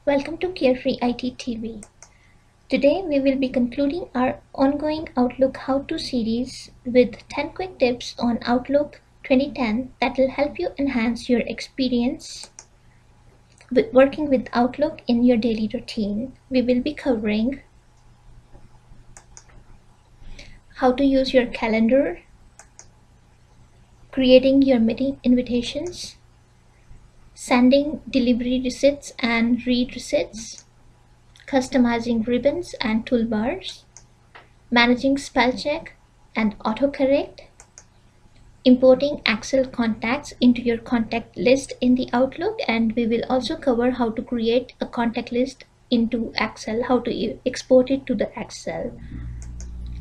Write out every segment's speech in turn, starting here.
Welcome to CarefreeIT TV. Today we will be concluding our ongoing Outlook how-to series with 10 quick tips on Outlook 2010 that will help you enhance your experience with working with Outlook in your daily routine. We will be covering how to use your calendar, creating your meeting invitations, sending delivery receipts and read receipts, customizing ribbons and toolbars, managing spell check and autocorrect, importing Excel contacts into your contact list in the Outlook, and we will also cover how to create a contact list into Excel, how to export it to the Excel,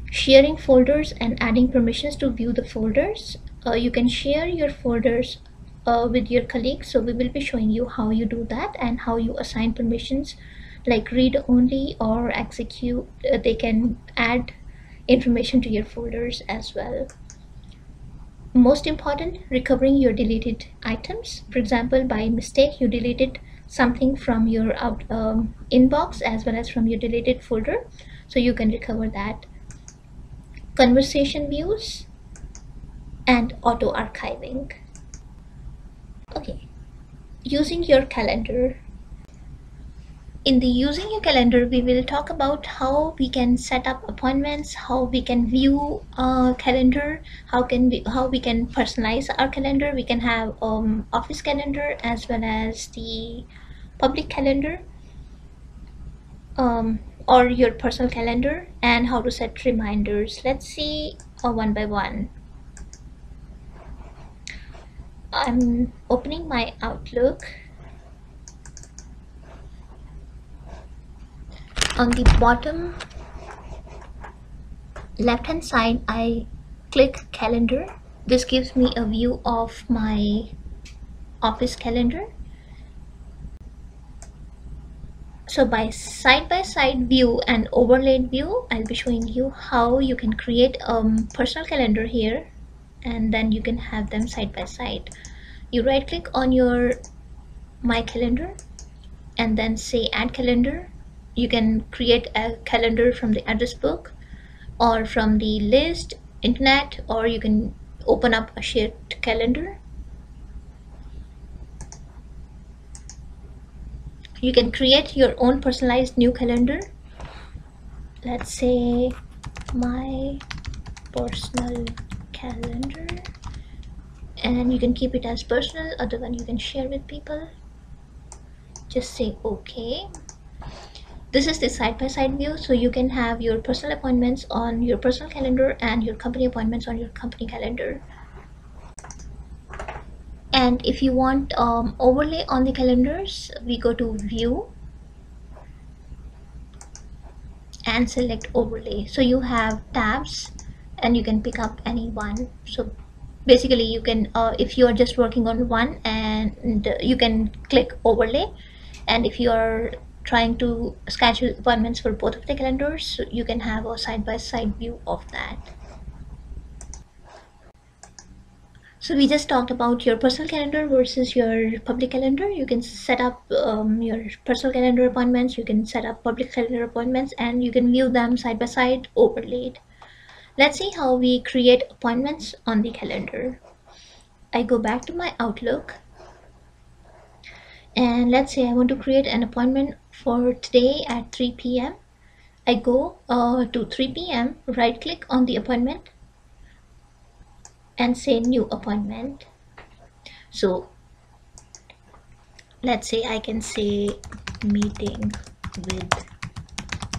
sharing folders and adding permissions to view the folders. You can share your folders with your colleagues, so we will be showing you how you do that and how you assign permissions like read only or execute. They can add information to your folders as well. Most important, recovering your deleted items. For example, by mistake you deleted something from your inbox as well as from your deleted folder, so you can recover that. Conversation views and auto archiving. Okay, using your calendar. In the using your calendar, we will talk about how we can set up appointments, how we can view calendar, how we can personalize our calendar. We can have office calendar as well as the public calendar, or your personal calendar, and how to set reminders. Let's see one by one. I'm opening my Outlook. On the bottom left hand side, I click calendar. This gives me a view of my office calendar. So by side view and overlaid view, I'll be showing you how you can create a personal calendar here, and then you can have them side by side. You right click on your my calendar and then say add calendar. You can create a calendar from the address book or from the list, internet, or you can open up a shared calendar. You can create your own personalized new calendar. Let's say my personal calendar, and you can keep it as personal, other one you can share with people. Just say okay. This is the side-by-side view, so you can have your personal appointments on your personal calendar and your company appointments on your company calendar. And if you want overlay on the calendars, we go to view and select overlay. So you have tabs and you can pick up any one. So basically you can if you are just working on one, and you can click overlay, and if you are trying to schedule appointments for both of the calendars, you can have a side-by-side view of that. So we just talked about your personal calendar versus your public calendar. You can set up your personal calendar appointments, you can set up public calendar appointments, and you can view them side by side overlaid. Let's see how we create appointments on the calendar. I go back to my Outlook, and let's say I want to create an appointment for today at 3 p.m. I go to 3 p.m., right click on the appointment and say new appointment. So let's say I can say meeting with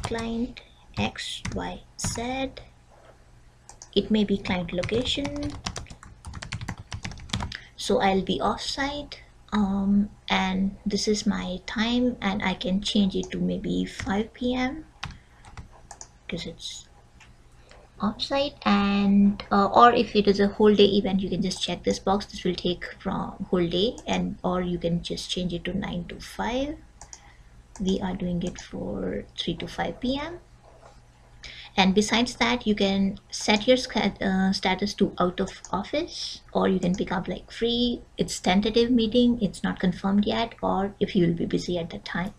client XYZ. It may be client location, so I'll be off-site, and this is my time, and I can change it to maybe 5 p.m. because it's off-site. And or if it is a whole day event, you can just check this box. This will take from whole day, and or you can just change it to 9 to 5. We are doing it for 3 to 5 p.m. And besides that, you can set your status to out of office, or you can pick up like free, it's tentative meeting, it's not confirmed yet, or if you will be busy at that time.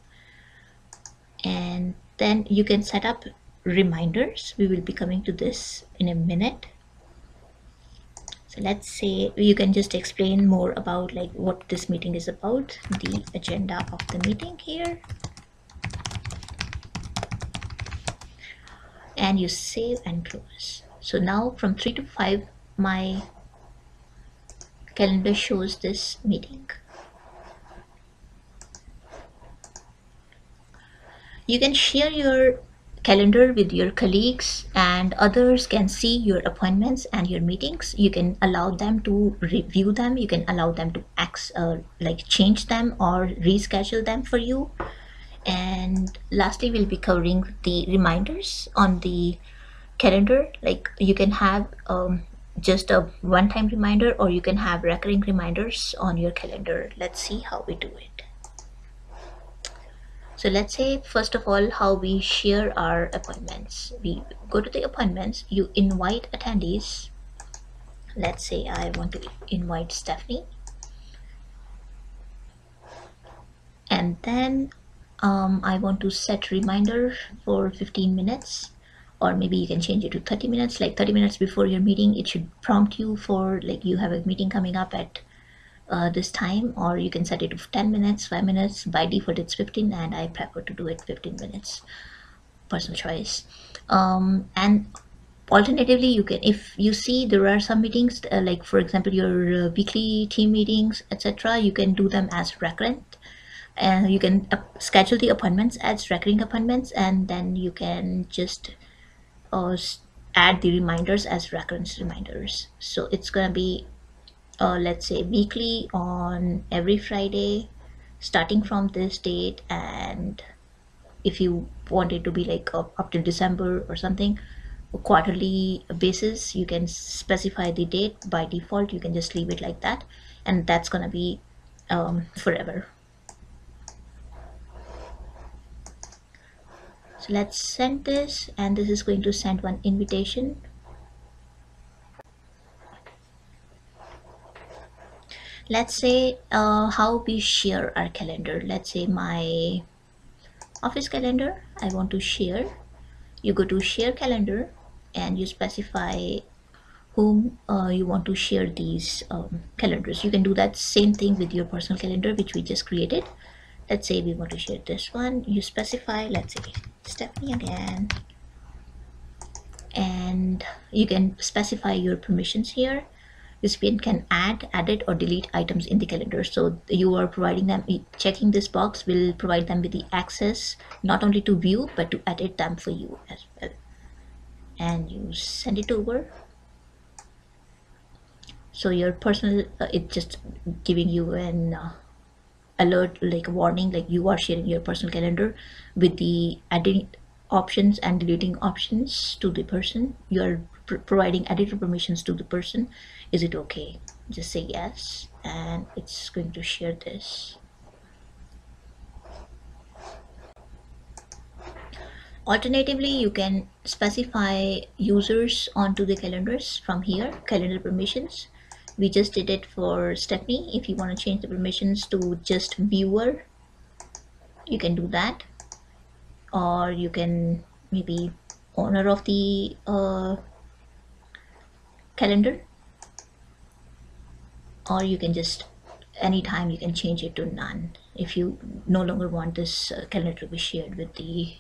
And then you can set up reminders. We will be coming to this in a minute. So let's say you can just explain more about like what this meeting is about, the agenda of the meeting here, and you save and close. So now from 3 to 5 my calendar shows this meeting. You can share your calendar with your colleagues, and others can see your appointments and your meetings. You can allow them to review them. You can allow them to like change them or reschedule them for you. And lastly, we'll be covering the reminders on the calendar. Like you can have just a one-time reminder, or you can have recurring reminders on your calendar. Let's see how we do it. So let's say first of all how we share our appointments. We go to the appointments, you invite attendees. Let's say I want to invite Stephanie, and then I want to set reminder for 15 minutes, or maybe you can change it to 30 minutes. Like 30 minutes before your meeting, it should prompt you for like you have a meeting coming up at this time, or you can set it to 10 minutes, 5 minutes. By default it's 15, and I prefer to do it 15 minutes, personal choice. And alternatively, you can, if you see there are some meetings like for example your weekly team meetings, etc., you can do them as recurrent, and you can schedule the appointments as recurring appointments, and then you can just add the reminders as recurrence reminders. So it's gonna be let's say weekly on every Friday starting from this date, and if you want it to be like up to December or something, a quarterly basis, you can specify the date. By default you can just leave it like that, and that's gonna be forever. So let's send this, and this is going to send one invitation. Let's say how we share our calendar. Let's say my office calendar I want to share. You go to share calendar and you specify whom you want to share these calendars. You can do that same thing with your personal calendar which we just created. Let's say we want to share this one. You specify, let's say Stephanie again, and you can specify your permissions here. Recipient can add, edit, or delete items in the calendar. So you are providing them, checking this box will provide them with the access not only to view but to edit them for you as well. And you send it over. So your personal it's just giving you an alert, like a warning, like you are sharing your personal calendar with the adding options and deleting options to the person. You are providing editor permissions to the person. Is it okay? Just say yes, and it's going to share this. Alternatively, you can specify users onto the calendars from here, calendar permissions. We just did it for Stephanie. If you want to change the permissions to just viewer, you can do that, or you can maybe owner of the calendar, or you can just anytime you can change it to none if you no longer want this calendar to be shared with the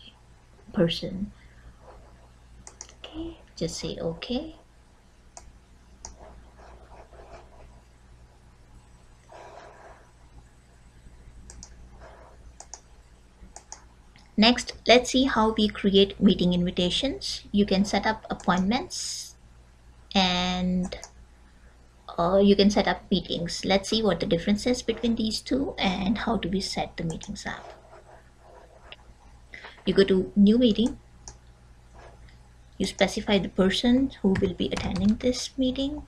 person. Okay, just say okay. Next, let's see how we create meeting invitations. You can set up appointments, and you can set up meetings. Let's see what the difference is between these two and how do we set the meetings up. You go to new meeting, you specify the person who will be attending this meeting.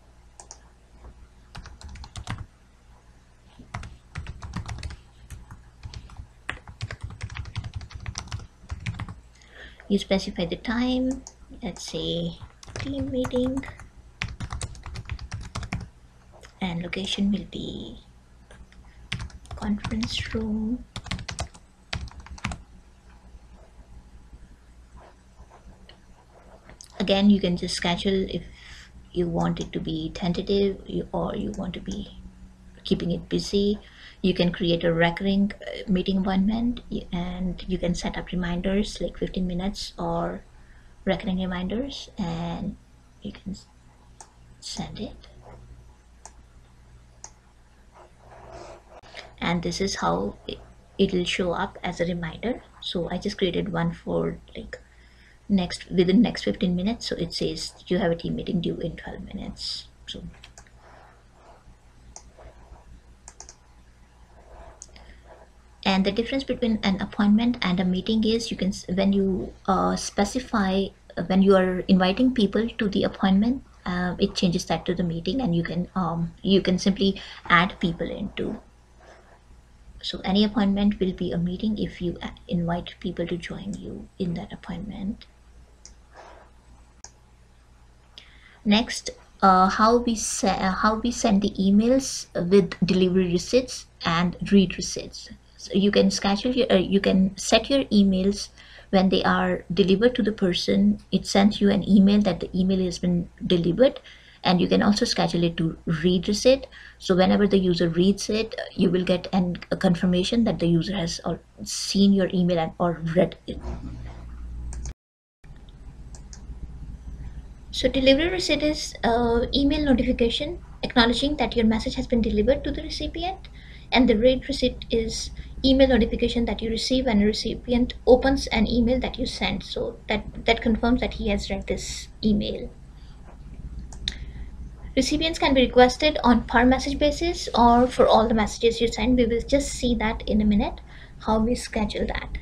You specify the time, let's say team meeting, and location will be conference room. again, you can just schedule if you want it to be tentative, or you want to be keeping it busy. You can create a recurring meeting appointment, and you can set up reminders like 15 minutes or recurring reminders, and you can send it. And this is how it will show up as a reminder. So I just created one for like within next 15 minutes. So it says you have a team meeting due in 12 minutes. So and the difference between an appointment and a meeting is, you can, when you specify when you are inviting people to the appointment, it changes that to the meeting, and you can simply add people into. So any appointment will be a meeting if you invite people to join you in that appointment. Next, how we send the emails with delivery receipts and read receipts. So you can schedule you can set your emails when they are delivered to the person. It sends you an email that the email has been delivered, and you can also schedule it to read receipt. So whenever the user reads it, you will get a confirmation that the user has seen your email or read it. So delivery receipt is email notification acknowledging that your message has been delivered to the recipient, and the read receipt is email notification that you receive when a recipient opens an email that you sent. So that confirms that he has read this email. Recipients can be requested on per message basis or for all the messages you send. We will just see that in a minute, how we schedule that.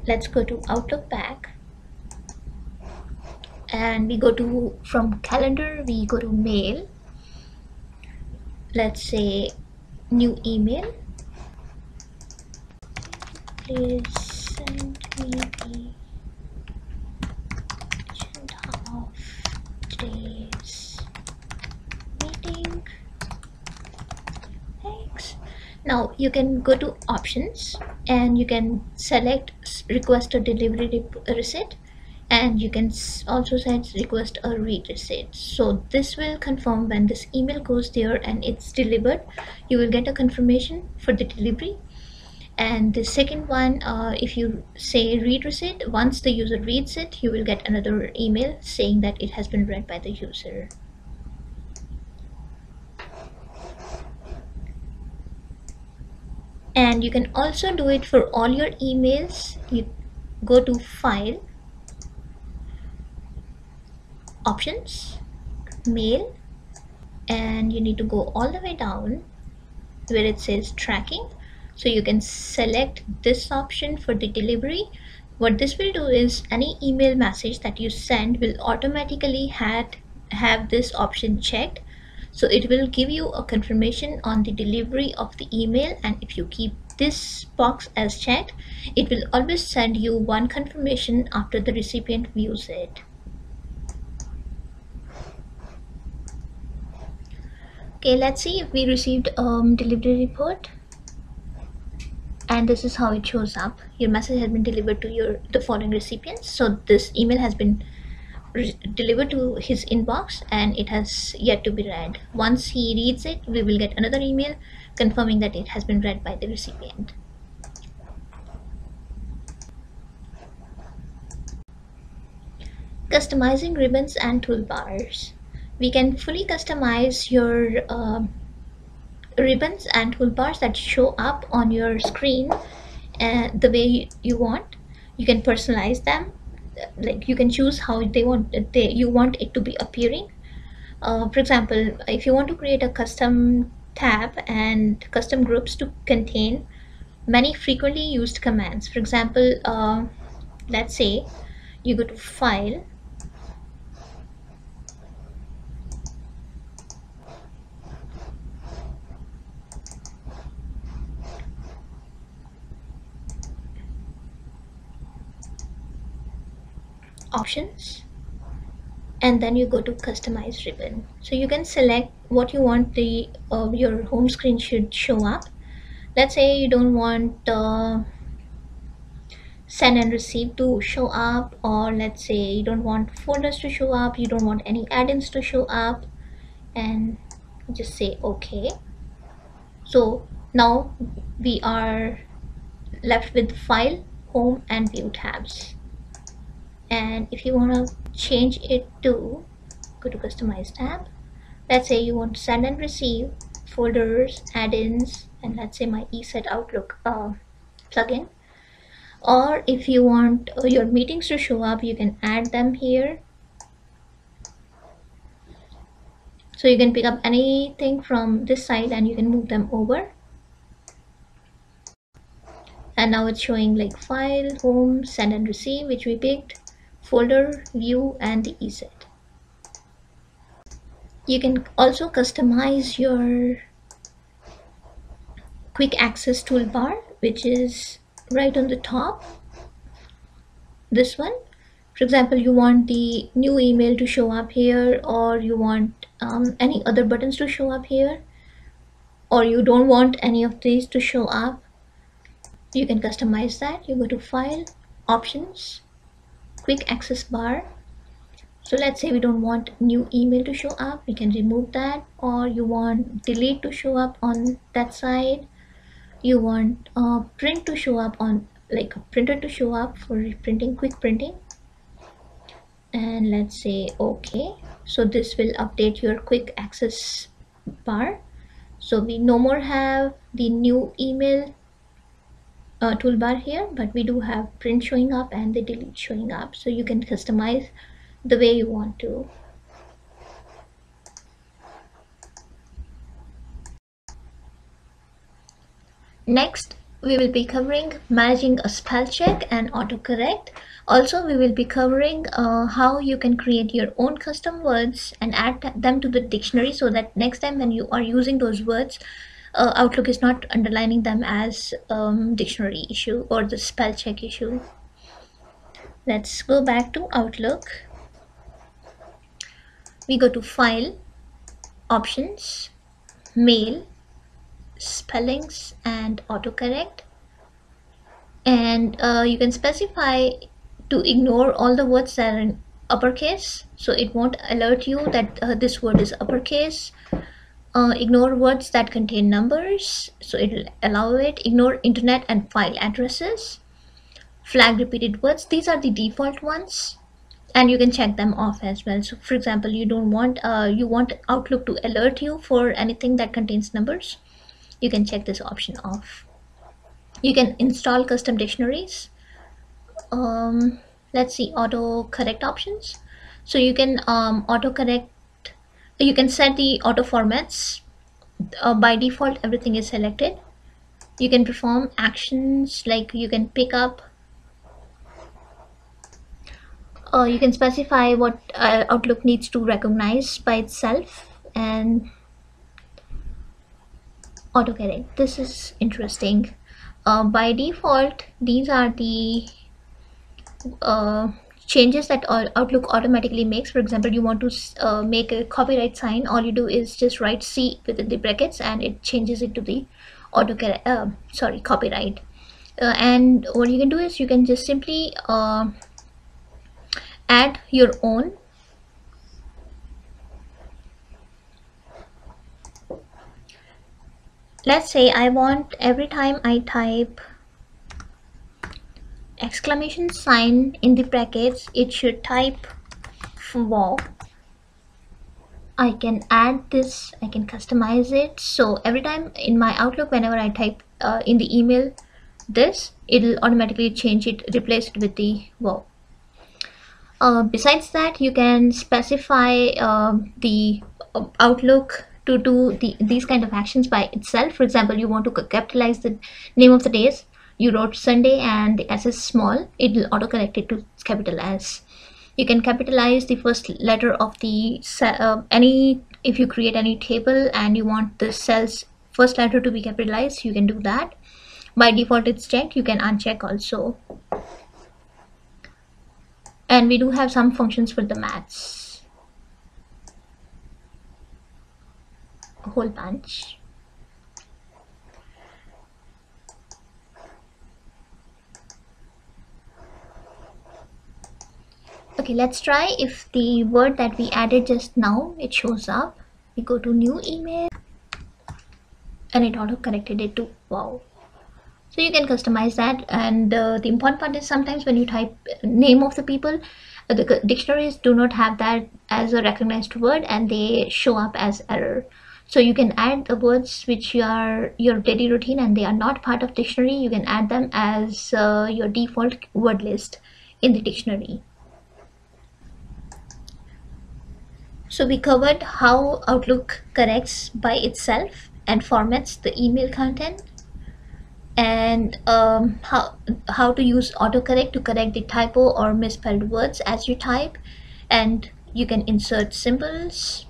Let's go to Outlook back, and we go to, from calendar, we go to mail. Let's say new email. Please send me the agenda of today's meeting. Thanks. Now you can go to options, and you can select request a delivery receipt, and you can also set request a read receipt. So this will confirm when this email goes there and it's delivered, you will get a confirmation for the delivery. And the second one, if you say read receipt, once the user reads it, you will get another email saying that it has been read by the user. And you can also do it for all your emails. You go to file, options, mail, and you need to go all the way down where it says tracking. So you can select this option for the delivery. What this will do is, any email message that you send will automatically have this option checked. So it will give you a confirmation on the delivery of the email, and if you keep this box as checked, it will always send you one confirmation after the recipient views it. Okay, let's see if we received delivery report, and this is how it shows up. Your message has been delivered to the following recipients. So this email has been delivered to his inbox, and it has yet to be read. Once he reads it, we will get another email confirming that it has been read by the recipient. Customizing ribbons and toolbars. We can fully customize your ribbons and toolbars that show up on your screen the way you want. You can personalize them, like you can choose how you want it to be appearing. For example, if you want to create a custom tab and custom groups to contain many frequently used commands. For example, let's say you go to file, options, and then you go to customize ribbon. So you can select what you want your home screen should show up. Let's say you don't want send and receive to show up, or let's say you don't want folders to show up, you don't want any add-ins to show up, and just say okay. So now we are left with file, home and view tabs. And if you want to change it to, go to customize tab. Let's say you want to send and receive, folders, add-ins, and let's say my ESET Outlook plugin. Or if you want your meetings to show up, you can add them here. So you can pick up anything from this side and you can move them over. And now it's showing like file, home, send and receive, which we picked, folder, view, and the ESET. You can also customize your quick access toolbar, which is right on the top. This one, for example, you want the new email to show up here, or you want any other buttons to show up here, or you don't want any of these to show up, you can customize that. You go to file, options, quick access bar. So let's say we don't want new email to show up, we can remove that, or you want delete to show up on that side, you want print to show up on, like a printer to show up for printing, quick printing, and let's say okay. So this will update your quick access bar. So we no more have the new email toolbar here, but we do have print showing up and the delete showing up. So you can customize the way you want to. Next, we will be covering managing a spell check and autocorrect. Also, we will be covering how you can create your own custom words and add them to the dictionary, so that next time when you are using those words, Outlook is not underlining them as dictionary issue or the spell check issue. Let's go back to Outlook. We go to File, Options, Mail, Spellings, and Autocorrect. And you can specify to ignore all the words that are in uppercase, so it won't alert you that this word is uppercase. Ignore words that contain numbers, so it will allow it. Ignore internet and file addresses. Flag repeated words, these are the default ones, and you can check them off as well. So for example, you don't want you want Outlook to alert you for anything that contains numbers, you can check this option off. You can install custom dictionaries. Let's see, AutoCorrect options. So you can AutoCorrect, you can set the auto formats. By default everything is selected. You can perform actions, like you can pick up, you can specify what Outlook needs to recognize by itself, and AutoCorrect. This is interesting. By default, these are the changes that Outlook automatically makes. For example, you want to make a copyright sign, all you do is just write C within the brackets and it changes it to the copyright. And what you can do is you can just simply add your own. Let's say I want every time I type exclamation sign in the brackets, it should type wow. I can add this, I can customize it, so every time in my Outlook, whenever I type in the email this, it'll automatically change it, replace it with the wow. Besides that, you can specify the Outlook to do these kind of actions by itself. For example, you want to capitalize the name of the days, you wrote Sunday and the S is small, it will autocorrect it to capital S. You can capitalize the first letter of the if you create any table and you want the cell's first letter to be capitalized, you can do that. By default it's checked, you can uncheck also. And we do have some functions for the maths, a whole bunch. Okay, let's try if the word that we added just now, it shows up. We go to new email and it auto corrected it to wow. So you can customize that, and the important part is sometimes when you type name of the people, the dictionaries do not have that as a recognized word and they show up as error. So you can add the words which are your daily routine and they are not part of dictionary. You can add them as your default word list in the dictionary. So we covered how Outlook corrects by itself and formats the email content, and how to use AutoCorrect to correct the typo or misspelled words as you type, and you can insert symbols.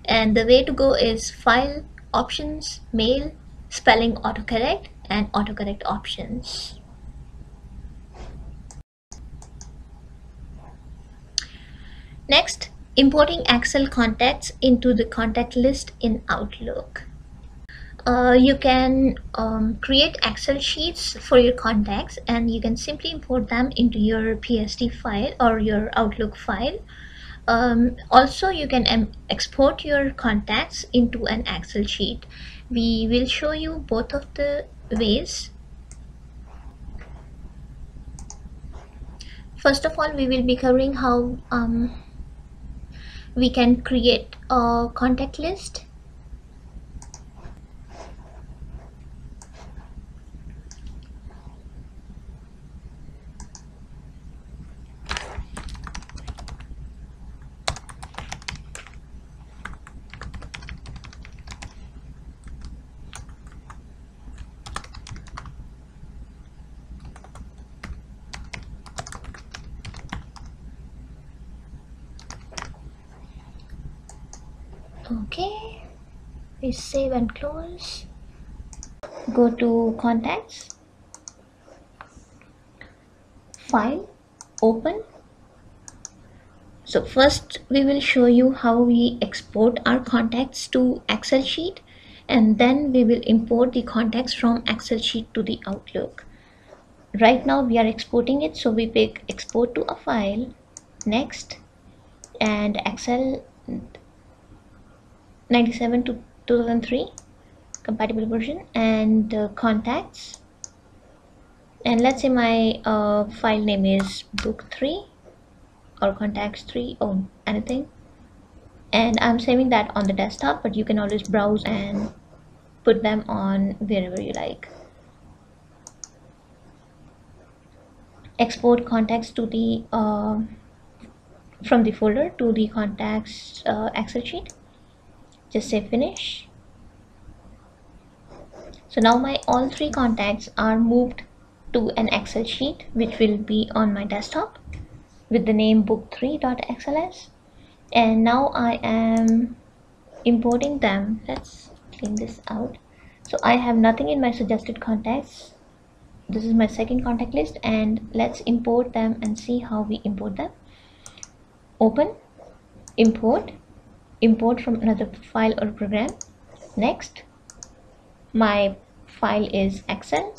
And the way to go is File, Options, Mail, Spelling AutoCorrect, and AutoCorrect Options. Next, importing Excel contacts into the contact list in Outlook. You can create Excel sheets for your contacts and you can simply import them into your PSD file or your Outlook file. Also, you can export your contacts into an Excel sheet. We will show you both of the ways. First of all, we will be covering how we can create a contact list. Okay, we save and close. Go to contacts, file, open. So first we will show you how we export our contacts to Excel sheet, and then we will import the contacts from Excel sheet to the Outlook. Right now we are exporting it, so we pick export to a file, next, and Excel 97 to 2003 compatible version, and contacts, and let's say my file name is book3 or contacts 3 or anything, and I'm saving that on the desktop, but you can always browse and put them on wherever you like. Export contacts to the from the folder to the contacts Excel sheet. Just say finish. So now my all three contacts are moved to an Excel sheet which will be on my desktop with the name book3.xls, and now I am importing them. Let's clean this out. So I have nothing in my suggested contacts. This is my second contact list, and let's import them and see how we import them. Open, import from another file or program. Next, my file is Excel.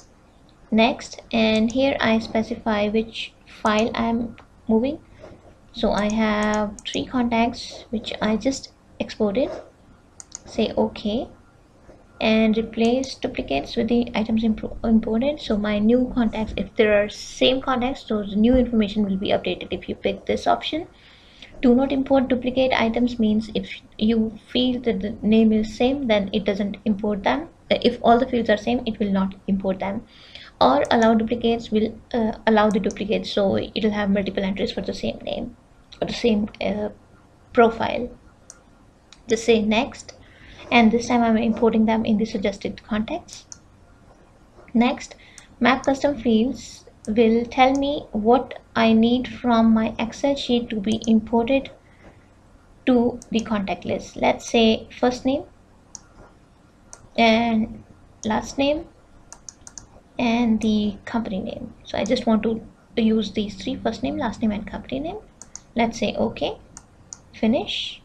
Next, and here I specify which file I'm moving. So I have three contacts which I just exported. Say OK, and replace duplicates with the items imported. So my new contacts, if there are same contacts, so the new information will be updated if you pick this option. Do not import duplicate items means if you feel that the name is same, then it doesn't import them. If all the fields are same, it will not import them. Or allow duplicates will allow the duplicates, so it will have multiple entries for the same name or the same profile. Just say next, and this time I'm importing them in the suggested contacts. Next, map custom fields will tell me what I need from my Excel sheet to be imported to the contact list. Let's say first name and last name and the company name. So I just want to use these three: first name, last name, and company name. Let's say OK, finish.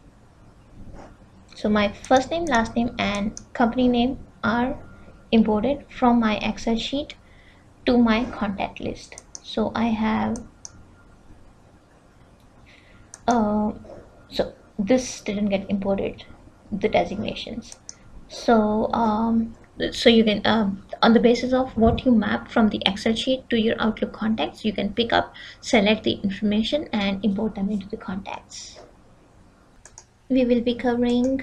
So my first name, last name, and company name are imported from my Excel sheet to my contact list. So I have So this didn't get imported, the designations. So you can on the basis of what you map from the Excel sheet to your Outlook contacts, you can pick up, select the information and import them into the contacts. We will be covering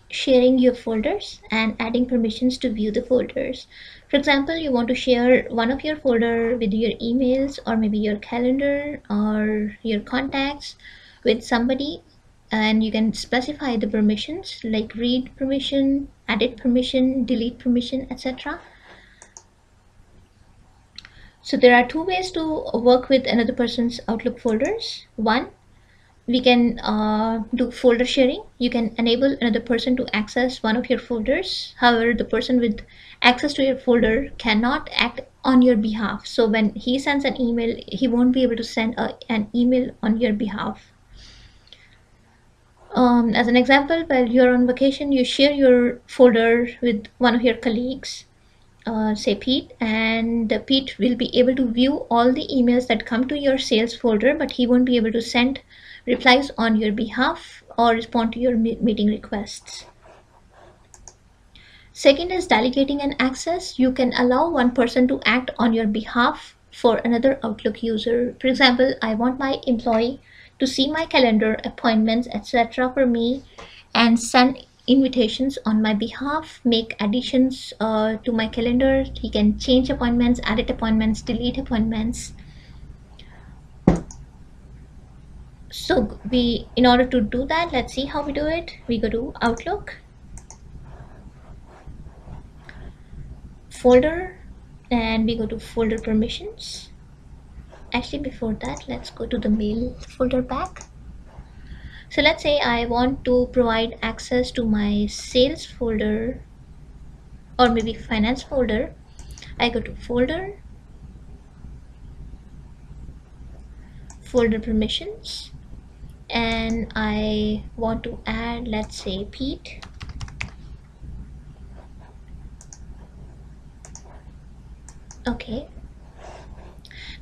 sharing your folders and adding permissions to view the folders. For example, you want to share one of your folder with your emails or maybe your calendar or your contacts with somebody, and you can specify the permissions like read permission, edit permission, delete permission, etc. So there are two ways to work with another person's Outlook folders. One, we can do folder sharing. You can enable another person to access one of your folders. However, the person with access to your folder cannot act on your behalf. So when he sends an email, he won't be able to send an email on your behalf. As an example, while you're on vacation, you share your folder with one of your colleagues, say Pete, and Pete will be able to view all the emails that come to your sales folder, but he won't be able to send replies on your behalf or respond to your meeting requests. Second is delegating an access. You can allow one person to act on your behalf for another Outlook user. For example, I want my employee to see my calendar, appointments, etc. for me and send invitations on my behalf, make additions to my calendar. He can change appointments, edit appointments, delete appointments. So in order to do that, let's see how we do it. We go to Outlook, folder, and we go to folder permissions. Actually, before that, let's go to the mail folder back. So let's say I want to provide access to my sales folder or maybe finance folder. I go to folder, folder permissions, and I want to add, let's say, Pete. Okay.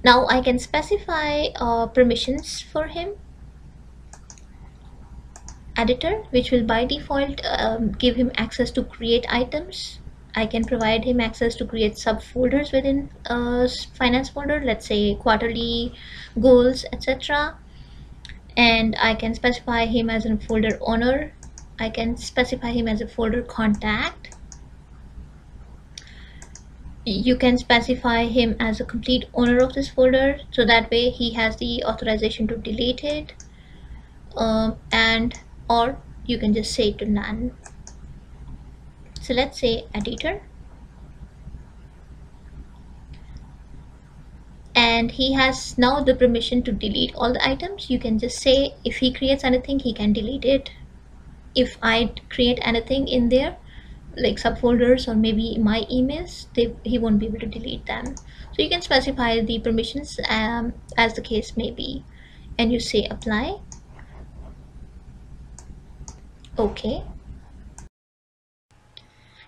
Now I can specify permissions for him. Editor, which will by default give him access to create items. I can provide him access to create subfolders within a finance folder, let's say quarterly goals, etc. And I can specify him as a folder owner. I can specify him as a folder contact. You can specify him as a complete owner of this folder, so that way he has the authorization to delete it, and or you can just say to none. So let's say editor, and he has now the permission to delete all the items. You can just say if he creates anything, he can delete it. If I create anything in there like subfolders or maybe my emails, he won't be able to delete them. So you can specify the permissions as the case may be, and you say apply. Okay.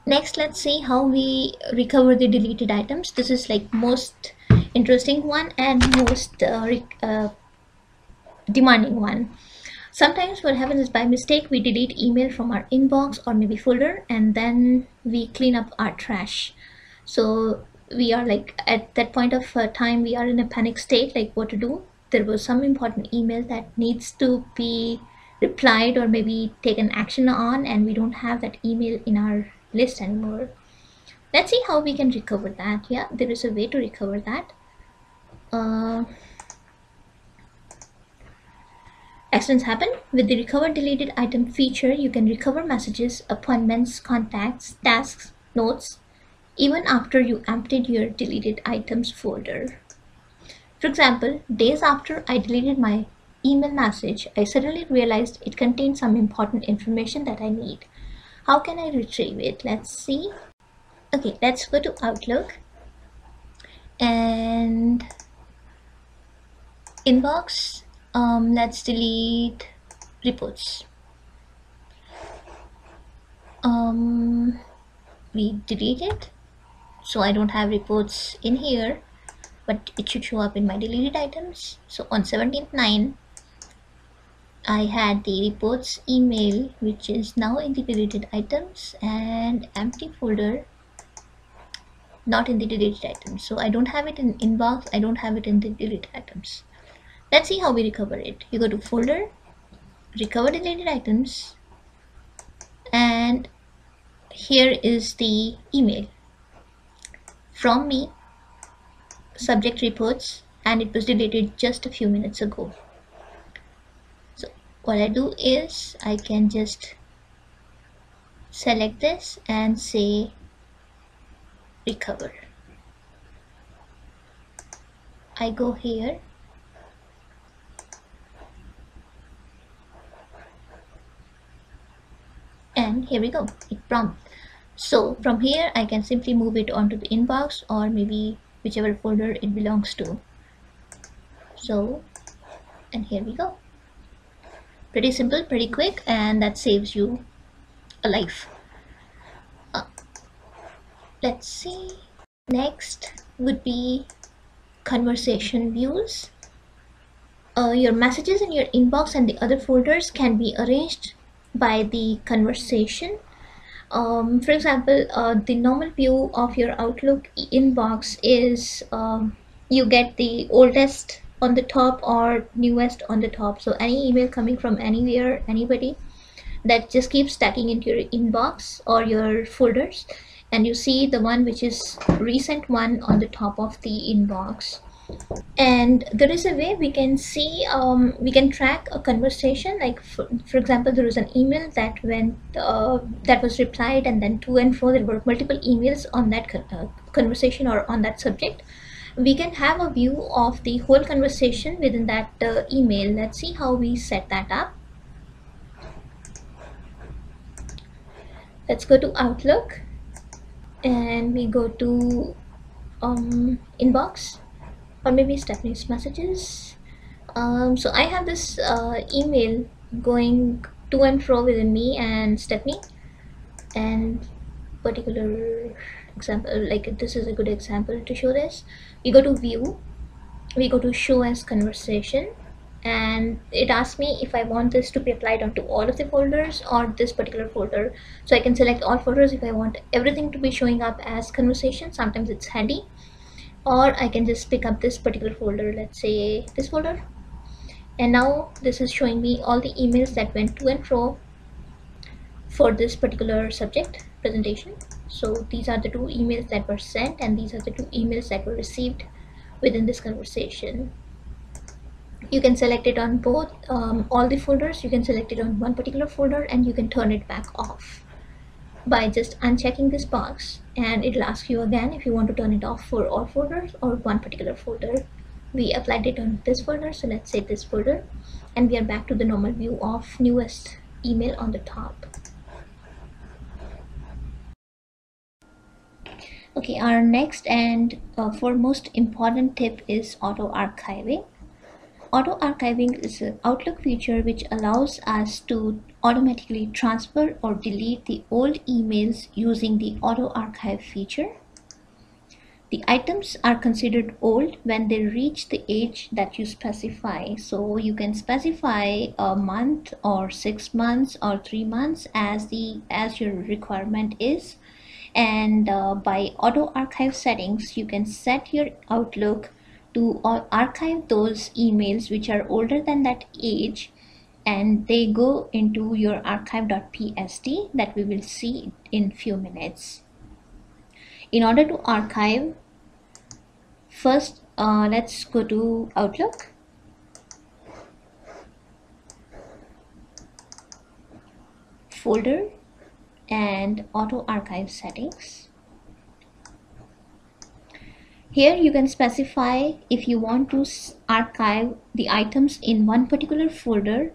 Next, let's see how we recover the deleted items. This is like most interesting one and most demanding one. Sometimes what happens is by mistake we delete email from our inbox or maybe folder, and then we clean up our trash. So we are like at that point of time we are in a panic state, like what to do. There was some important email that needs to be replied or maybe taken action on, and we don't have that email in our list anymore. Let's see how we can recover that. Yeah, there is a way to recover that. Accidents happen. With the recover deleted item feature, you can recover messages, appointments, contacts, tasks, notes, even after you emptied your deleted items folder. For example, days after I deleted my email message, I suddenly realized it contained some important information that I need. How can I retrieve it? Let's see. Okay, let's go to Outlook and inbox. Let's delete reports. We delete it, so I don't have reports in here, but it should show up in my deleted items. So on 17th 9, I had the reports email, which is now in the deleted items, and empty folder, not in the deleted items. So I don't have it in inbox, I don't have it in the deleted items. Let's see how we recover it. You go to folder, recover deleted items, and here is the email from me, subject reports, and it was deleted just a few minutes ago. So what I do is I can just select this and say recover. I go here and here we go, it prompts. So from here I can simply move it onto the inbox or maybe whichever folder it belongs to. So, and here we go. Pretty simple, pretty quick, and that saves you a life. Let's see. Next would be conversation views. Your messages in your inbox and the other folders can be arranged by the conversation. For example, the normal view of your Outlook inbox is you get the oldest on the top or newest on the top. So any email coming from anywhere, anybody, that just keeps stacking into your inbox or your folders, and you see the one which is recent one on the top of the inbox. And there is a way we can see, we can track a conversation, like for example, there was an email that went that was replied, and then to and fro there were multiple emails on that conversation or on that subject. We can have a view of the whole conversation within that email. Let's see how we set that up. Let's go to Outlook and we go to inbox, or maybe Stephanie's messages. So I have this email going to and fro within me and Stephanie, and particular example, like this is a good example to show this. We go to view, we go to show as conversation, and it asks me if I want this to be applied onto all of the folders or this particular folder. So I can select all folders if I want everything to be showing up as conversation. Sometimes it's handy. Or I can just pick up this particular folder, let's say this folder, and now this is showing me all the emails that went to and fro for this particular subject presentation. So these are the two emails that were sent, and these are the two emails that were received within this conversation. You can select it on both all the folders, you can select it on one particular folder, and you can turn it back off by just unchecking this box, and it'll ask you again if you want to turn it off for all folders or one particular folder. We applied it on this folder, so let's say this folder, and we are back to the normal view of newest email on the top. Okay, our next and foremost important tip is auto-archiving. Auto-archiving is an Outlook feature which allows us to automatically transfer or delete the old emails using the auto-archive feature. The items are considered old when they reach the age that you specify. So you can specify a month or 6 months or 3 months as your requirement is. And by auto-archive settings, you can set your Outlook to archive those emails which are older than that age, and they go into your archive.psd that we will see in few minutes. In order to archive, first let's go to Outlook, folder, and auto archive settings. Here you can specify if you want to archive the items in one particular folder,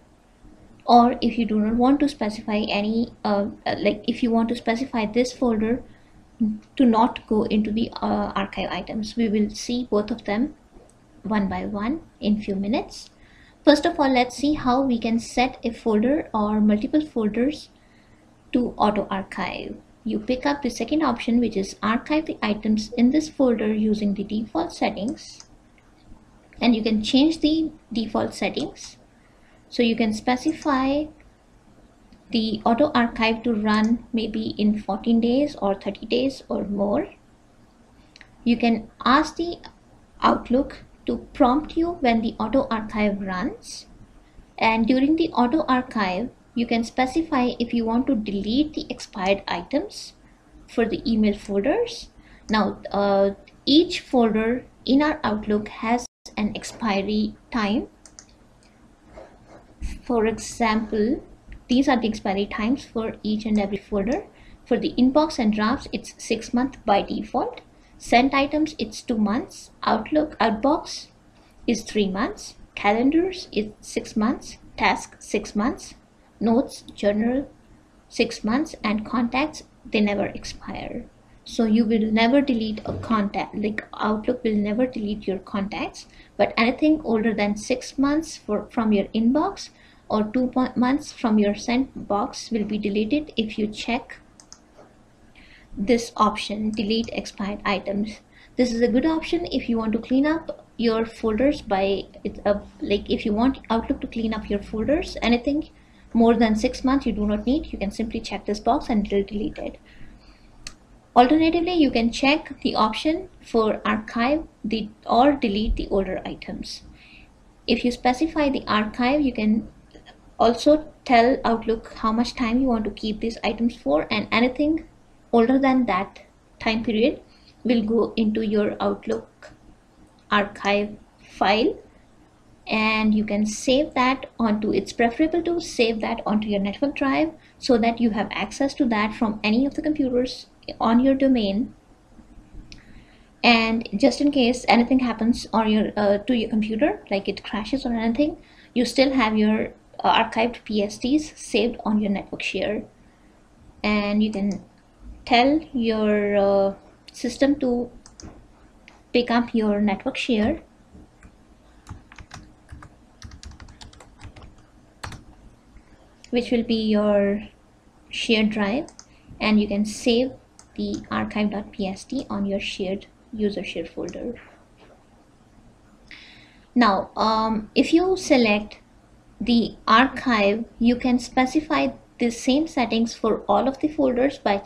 or if you do not want to specify any, like if you want to specify this folder to not go into the archive items. We will see both of them one by one in few minutes. First of all, let's see how we can set a folder or multiple folders to auto archive. You pick up the second option, which is archive the items in this folder using the default settings, and you can change the default settings So you can specify the auto archive to run maybe in 14 days or 30 days or more. You can ask the Outlook to prompt you when the auto archive runs, and during the auto archive you can specify if you want to delete the expired items for the email folders. Now each folder in our Outlook has an expiry time. For example, these are the expiry times for each and every folder. For the inbox and drafts, it's 6 months by default. Sent items, it's 2 months. Outbox is 3 months. Calendars is 6 months. Task 6 months. Notes, journal 6 months. And contacts, they never expire. So you will never delete a contact, like Outlook will never delete your contacts, but anything older than 6 months from your inbox or 2 months from your sent box will be deleted if you check this option, delete expired items. This is a good option if you want to clean up your folders by like if you want Outlook to clean up your folders, anything more than 6 months you do not need, you can simply check this box and it will delete it. Alternatively, you can check the option for archive or delete the older items. If you specify the archive, you can also tell Outlook how much time you want to keep these items for, and anything older than that time period will go into your Outlook archive file, and you can save that onto, it's preferable to save that onto your network drive so that you have access to that from any of the computers on your domain. And just in case anything happens on your to your computer, like it crashes or anything, you still have your archived PSTs saved on your network share. And you can tell your system to pick up your network share, which will be your shared drive, and you can save the archive.pst on your shared user share folder. Now if you select the archive, you can specify the same settings for all of the folders by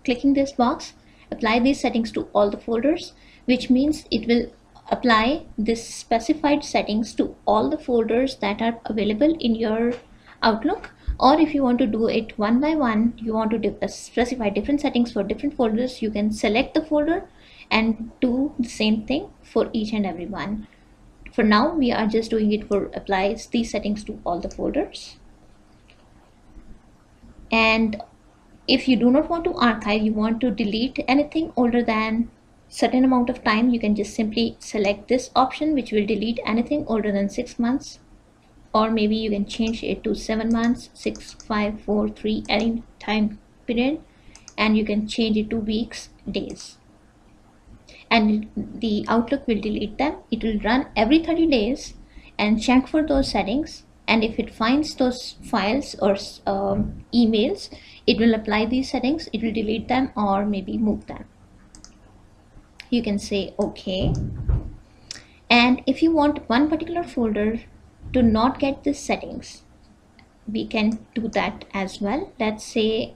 clicking this box, apply these settings to all the folders, which means it will apply this specified settings to all the folders that are available in your Outlook. Or if you want to do it one by one, you want to specify different settings for different folders, you can select the folder and do the same thing for each and every one. For now, we are just doing it for applies these settings to all the folders. And if you do not want to archive, you want to delete anything older than certain amount of time, you can just simply select this option, which will delete anything older than 6 months. Or maybe you can change it to 7 months, 6, 5, 4, 3, any time period, and you can change it to weeks, days, and the Outlook will delete them. It will run every 30 days and check for those settings, and if it finds those files or emails, it will apply these settings, it will delete them or maybe move them. You can say okay. And if you want one particular folder to not get these settings, we can do that as well. Let's say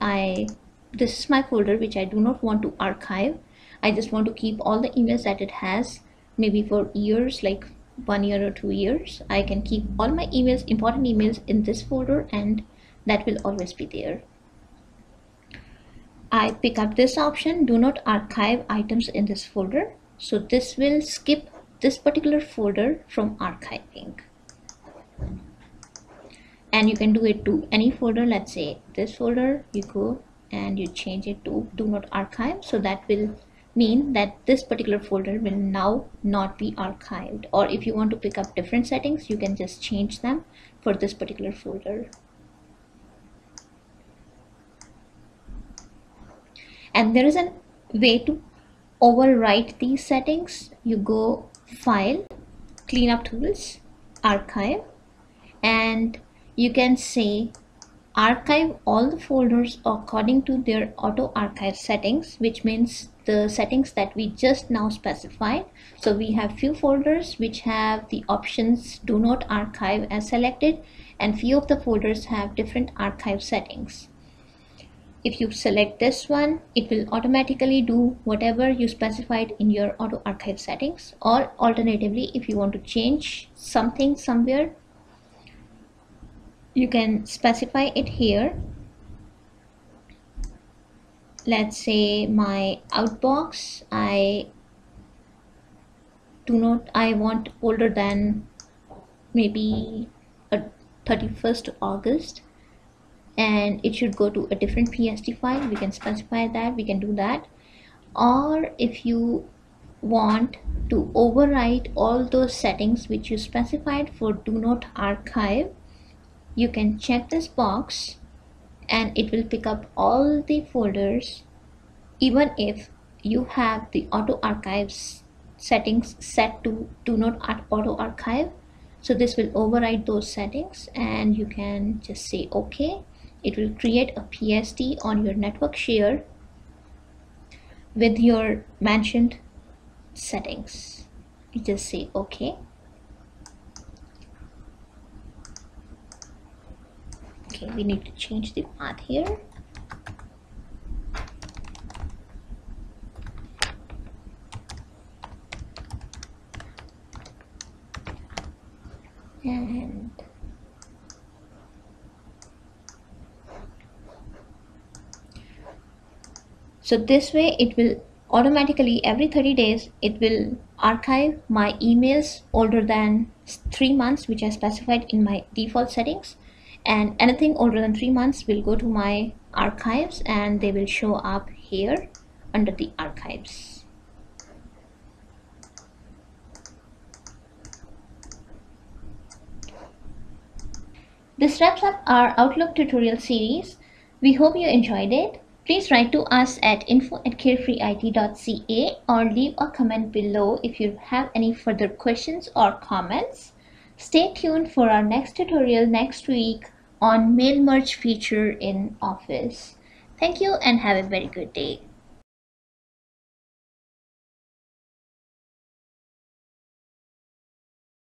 this is my folder which I do not want to archive. I just want to keep all the emails that it has, maybe for years, like 1 year or 2 years. I can keep all my emails, important emails, in this folder, and that will always be there. I pick up this option, do not archive items in this folder. So this will skip this particular folder from archiving. And you can do it to any folder. Let's say this folder, you go and you change it to do not archive, so that will mean that this particular folder will now not be archived. Or if you want to pick up different settings, you can just change them for this particular folder. And there is a way to overwrite these settings. You go File, Cleanup Tools, Archive, and you can say archive all the folders according to their auto archive settings, which means the settings that we just now specified. So we have few folders which have the options do not archive as selected, and few of the folders have different archive settings. If you select this one, it will automatically do whatever you specified in your AutoArchive settings, or alternatively, if you want to change something somewhere, you can specify it here. Let's say my outbox, I want older than maybe 31st August, and it should go to a different PST file. We can specify that, we can do that. Or if you want to override all those settings which you specified for do not archive, you can check this box and it will pick up all the folders even if you have the auto archives settings set to do not auto archive. So this will override those settings and you can just say OK. It will create a PST on your network share with your mentioned settings. You just say OK. Okay, we need to change the path here. And so this way it will automatically every 30 days it will archive my emails older than 3 months, which I specified in my default settings, and anything older than 3 months will go to my archives and they will show up here under the archives. This wraps up our Outlook tutorial series. We hope you enjoyed it. Please write to us at info@carefreeit.ca or leave a comment below if you have any further questions or comments. Stay tuned for our next tutorial next week on mail merge feature in Office. Thank you and have a very good day.